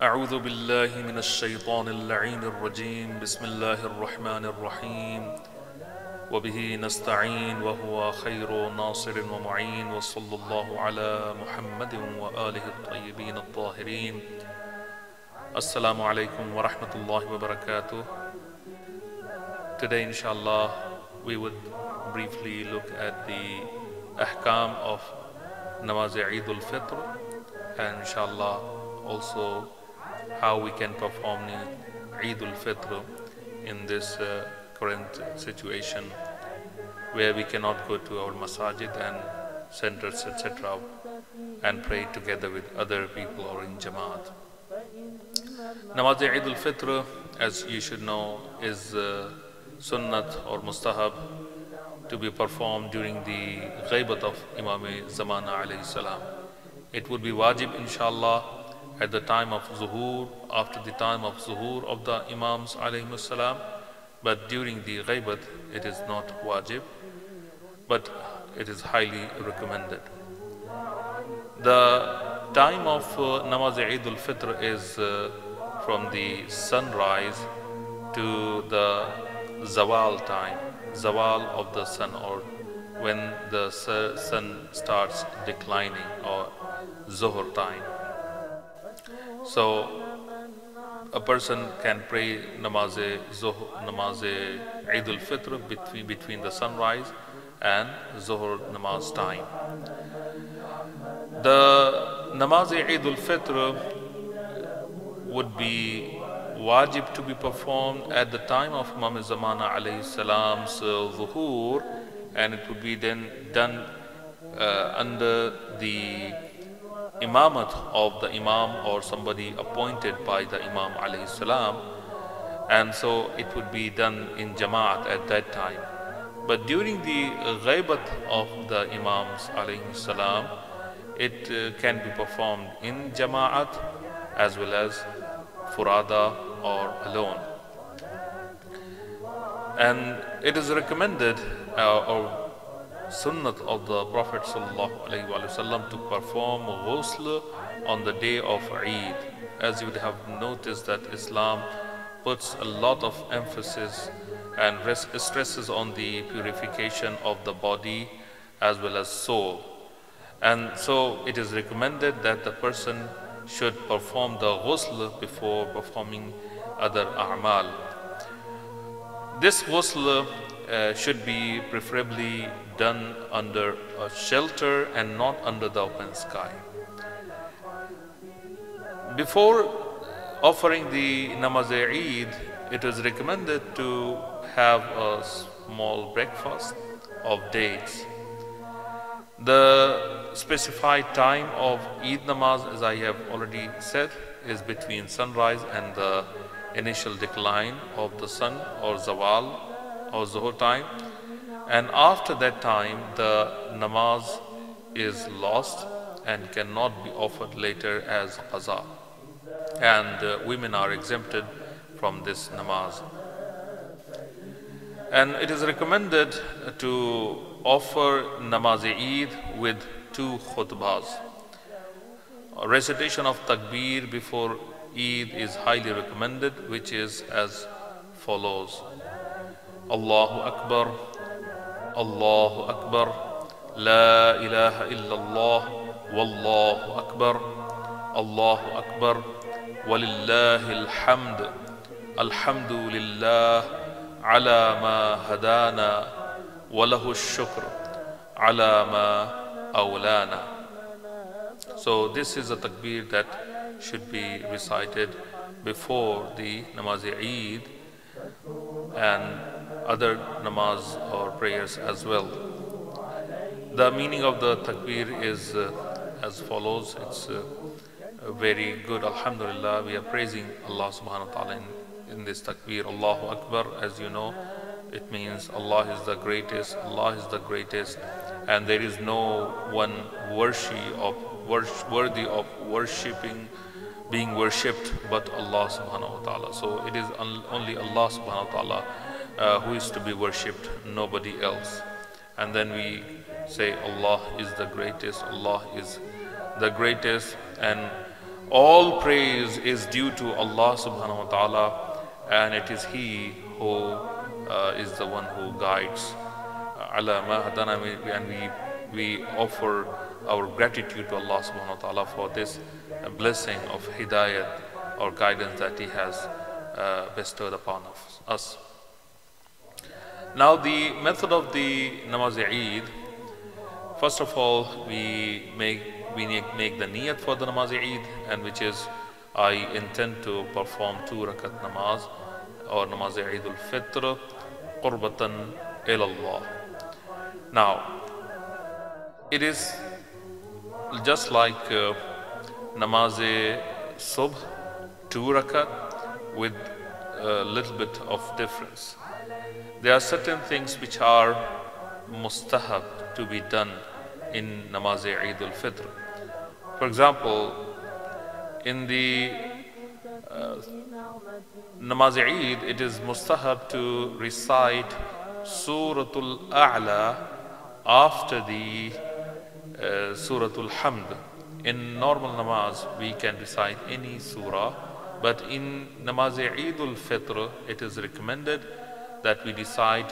أعوذ بالله من الشيطان اللعين الرجيم بسم الله الرحمن الرحيم وبه نستعين وهو خير ناصر ومعين وصلى الله على محمد وآله الطيبين الطاهرين. Assalamu alaikum wa rahmatullahi wa barakatuh. Today inshallah we would briefly look at the ahkam of namaz Eid al-Fitr and inshallah also how we can perform Eid al-Fitr in this current situation where we cannot go to our masajid and centers etc. and pray together with other people or in Jamaat. Namaz Eid al-Fitr, as you should know, is sunnat or mustahab to be performed during the ghaibat of Imam Zamana alayhi salam. It would be wajib inshallah at the time of zuhur, after the time of zuhur of the Imams alayhi salam, but during the ghaibat it is not wajib, but it is highly recommended. The time of namaz Eid al-Fitr is from the sunrise to the zawal time, zawal of the sun, or when the sun starts declining, or zuhur time. So a person can pray namaz Eid al-Fitr between the sunrise and zuhur namaz time. The namaz Eid al-Fitr would be wajib to be performed at the time of Imam Zamana alayhi salam's zuhur, and it would be then done under the imamat of the imam or somebody appointed by the imam alayhi salam, and so it would be done in Jamaat at that time. But during the ghaibat of the imams alayhi salam, it can be performed in Jamaat as well as furada or alone. And it is recommended or sunnat of the Prophet ﷺ to perform ghusl on the day of Eid. As you would have noticed that Islam puts a lot of emphasis and stresses on the purification of the body as well as soul. And so it is recommended that the person should perform the ghusl before performing other a'mal. This ghusl should be preferably done under a shelter and not under the open sky. Before offering the namaz Eid, it is recommended to have a small breakfast of dates. The specified time of Eid namaz, as I have already said, is between sunrise and the initial decline of the sun, or zawal or zuhur time. And after that time, the namaz is lost and cannot be offered later as qaza. And women are exempted from this namaz. And it is recommended to offer namaz Eid with 2 khutbahs. A recitation of takbir before Eid is highly recommended, which is as follows: Allahu Akbar, Allahu Akbar, La ilaha illallah, Wallahu Akbar, Allahu Akbar, Walillahi alhamd, Alhamdulillah, ala ma hadana, Walahu shukr, ala ma awlana. So this is a takbir that should be recited before the namaz Eid and other namaz or prayers as well. The meaning of the takbir is as follows. It's very good. Alhamdulillah, we are praising Allah subhanahu wa ta'ala in this takbir. Allahu Akbar, as you know, it means Allah is the greatest, Allah is the greatest, and there is no one worthy of being worshipped but Allah subhanahu wa ta'ala. So it is only Allah subhanahu wa ta'ala who is to be worshipped, nobody else. And then we say Allah is the greatest, Allah is the greatest, and All praise is due to Allah subhanahu wa ta'ala, and it is He who is the one who guides. Ala ma hadana, and we offer our gratitude to Allah subhanahu wa ta'ala for this blessing of hidayat or guidance that He has bestowed upon us. Now the method of the namaz Eid, first of all we make the niyat for the namaz Eid, and which is I intend to perform 2 rakat namaz or namaz Eid al-Fitr qurbatan ilallah. Now it is just like namaz subh, 2 rakat with a little bit of difference. There are certain things which are mustahab to be done in namaz Eid al-Fitr. For example, in the namaz Eid, it is mustahab to recite Suratul A'la after the Suratul Hamd. In normal namaz, we can recite any surah, but in namaz Eid al-Fitr, it is recommended that we recite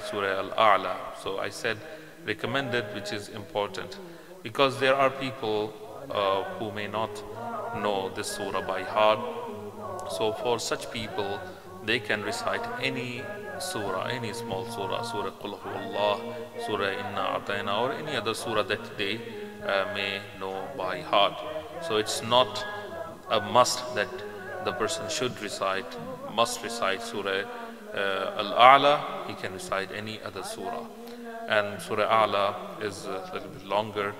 Surah Al-A'la. So I said recommended, which is important, because there are people who may not know this surah by heart. So for such people, they can recite any surah, any small surah, Surah Qul Huwallah, Surah Inna A'tayna, or any other surah that they may know by heart. So it's not a must that the person must recite Surah Al-A'la. He can recite any other surah. And Surah A'la is a little bit longer,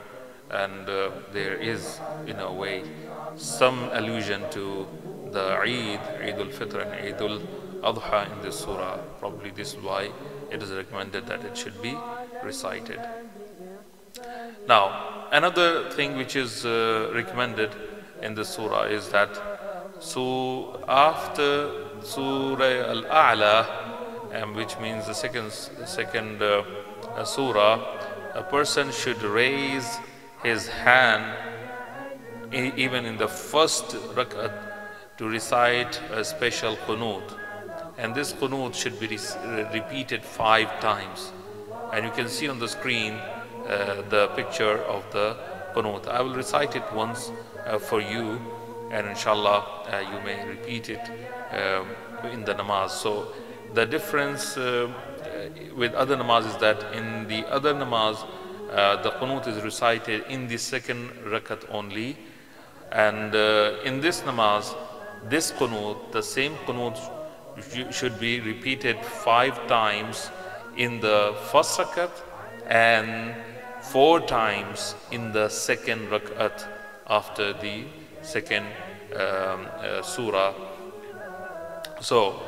and there is, in a way, some allusion to the Eid al-Fitr and Eid al-Adha in this surah. Probably this is why it is recommended that it should be recited. Now, another thing which is recommended in this surah is that after Surah Al-A'la, which means the second surah, a person should raise his hand even in the first rakat to recite a special qunut, and this qunut should be repeated 5 times. And you can see on the screen the picture of the qunut. I will recite it once for you, and inshallah you may repeat it in the namaz. So the difference with other namaz is that in the other namaz the qunut is recited in the second rakat only, and in this namaz, this qunut, the same qunut should be repeated 5 times in the first rakat and 4 times in the second rakat after the second surah. So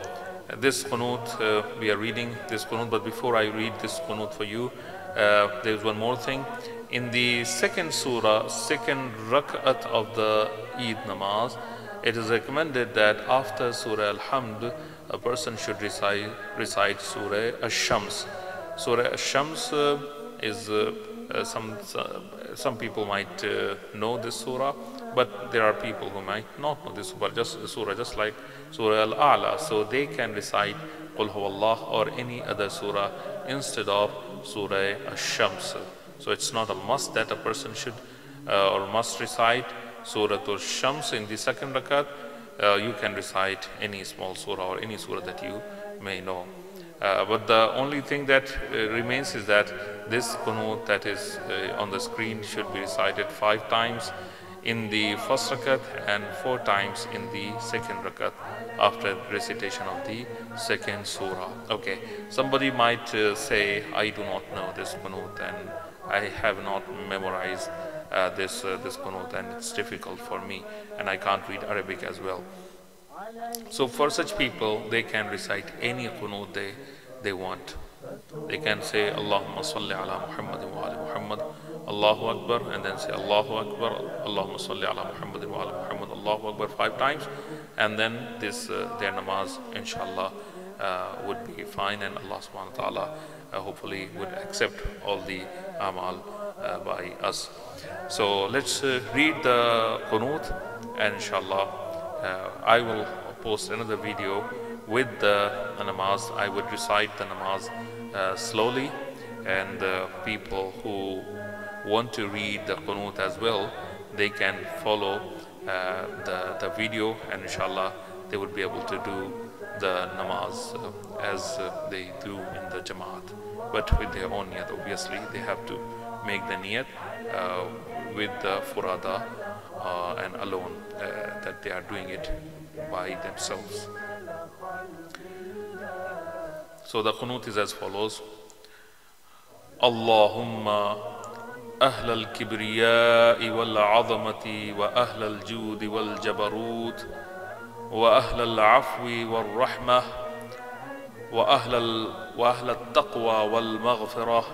this qunut, we are reading this qunut, but before I read this qunut for you, there is one more thing. In the second surah, second rak'at of the Eid namaz, it is recommended that after Surah Al-Hamd, a person should recite Surah Ash-Shams. Surah Ash-Shams is some people might know this surah, but there are people who might not know this surah, just like Surah Al-A'la. So they can recite Qul Huwallah or any other surah instead of Surah Ash-Shams. So it's not a must that a person should or must recite Surah Ash-Shams in the second rakat. You can recite any small surah or any surah that you may know. But the only thing that remains is that this qunut that is on the screen should be recited 5 times in the first rakat and 4 times in the second rakat after recitation of the second surah. Okay, somebody might say, I do not know this qunut and I have not memorized this qunut, and it's difficult for me, and I can't read Arabic as well. So for such people, they can recite any qunut they want. They can say Allahumma salli ala Muhammad wa ala Muhammad, Allahu Akbar, and then say Allahu Akbar, Allahumma salli ala Muhammad wa ala Muhammad, Allahu Akbar 5 times, and then this their namaz inshallah would be fine, and Allah subhanahu wa ta'ala hopefully would accept all the amal by us. So let's read the qunut, and inshallah I will post another video with the namaz. I would recite the namaz slowly, and the people who want to read the qunut as well, they can follow the video, and inshallah they would be able to do the namaz as they do in the Jamaat, but with their own niyat. Obviously they have to make the niyat with the furada and alone, that they are doing it by themselves. So the qunut is as follows: Allahumma أهل الكبرياء والعظمة وأهل الجود والجبروت وأهل العفو والرحمة وأهل التقوى والمغفرة،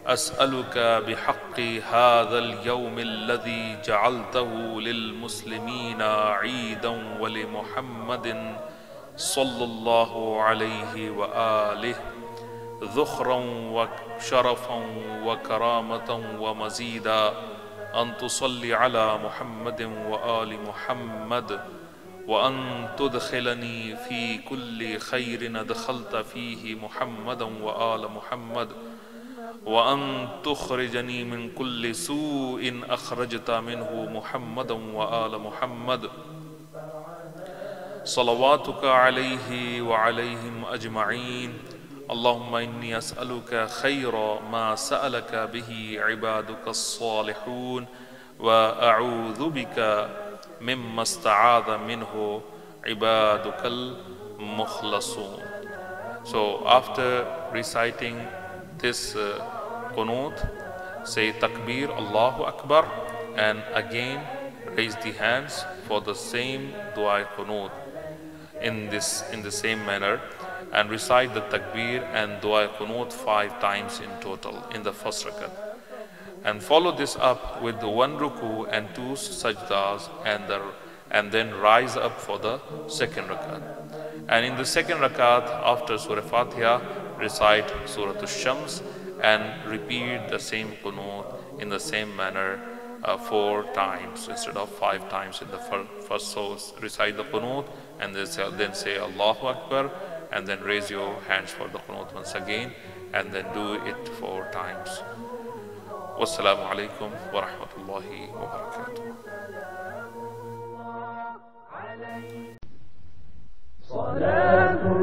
أسألك بحق هذا اليوم الذي جعلته للمسلمين عيدا ولمحمد صلى الله عليه وآله ذخرا وشرفا وكرامة ومزيدا، أن تصلي على محمد وآل محمد، وأن تدخلني في كل خير أدخلت فيه محمدا وآل محمد، وأن تخرجني من كل سوء أخرجت منه محمدا وآل محمد، صلواتك عليه وعليهم أجمعين. اللهم إني أسألك خير ما سألك به عبادك الصالحون، وأعوذ بك مما استعاذ منه عبادك المخلصون. So after reciting this qunut, say takbir, Allahu Akbar, and again raise the hands for the same dua qunut in the same manner, and recite the takbir and dua qunut 5 times in total in the first rakat, and follow this up with the 1 ruku and 2 sajdas, and then rise up for the second rakat. And in the second rakat, after Surah Fatiha, recite Surah Ash-Shams and repeat the same qunut in the same manner 4 times instead of 5 times in the first. So recite the qunut and then say Allahu Akbar, and then raise your hands for the qunut once again, and then do it 4 times. Wassalamu alaikum wa rahmatullahi wa barakatuh. صلاة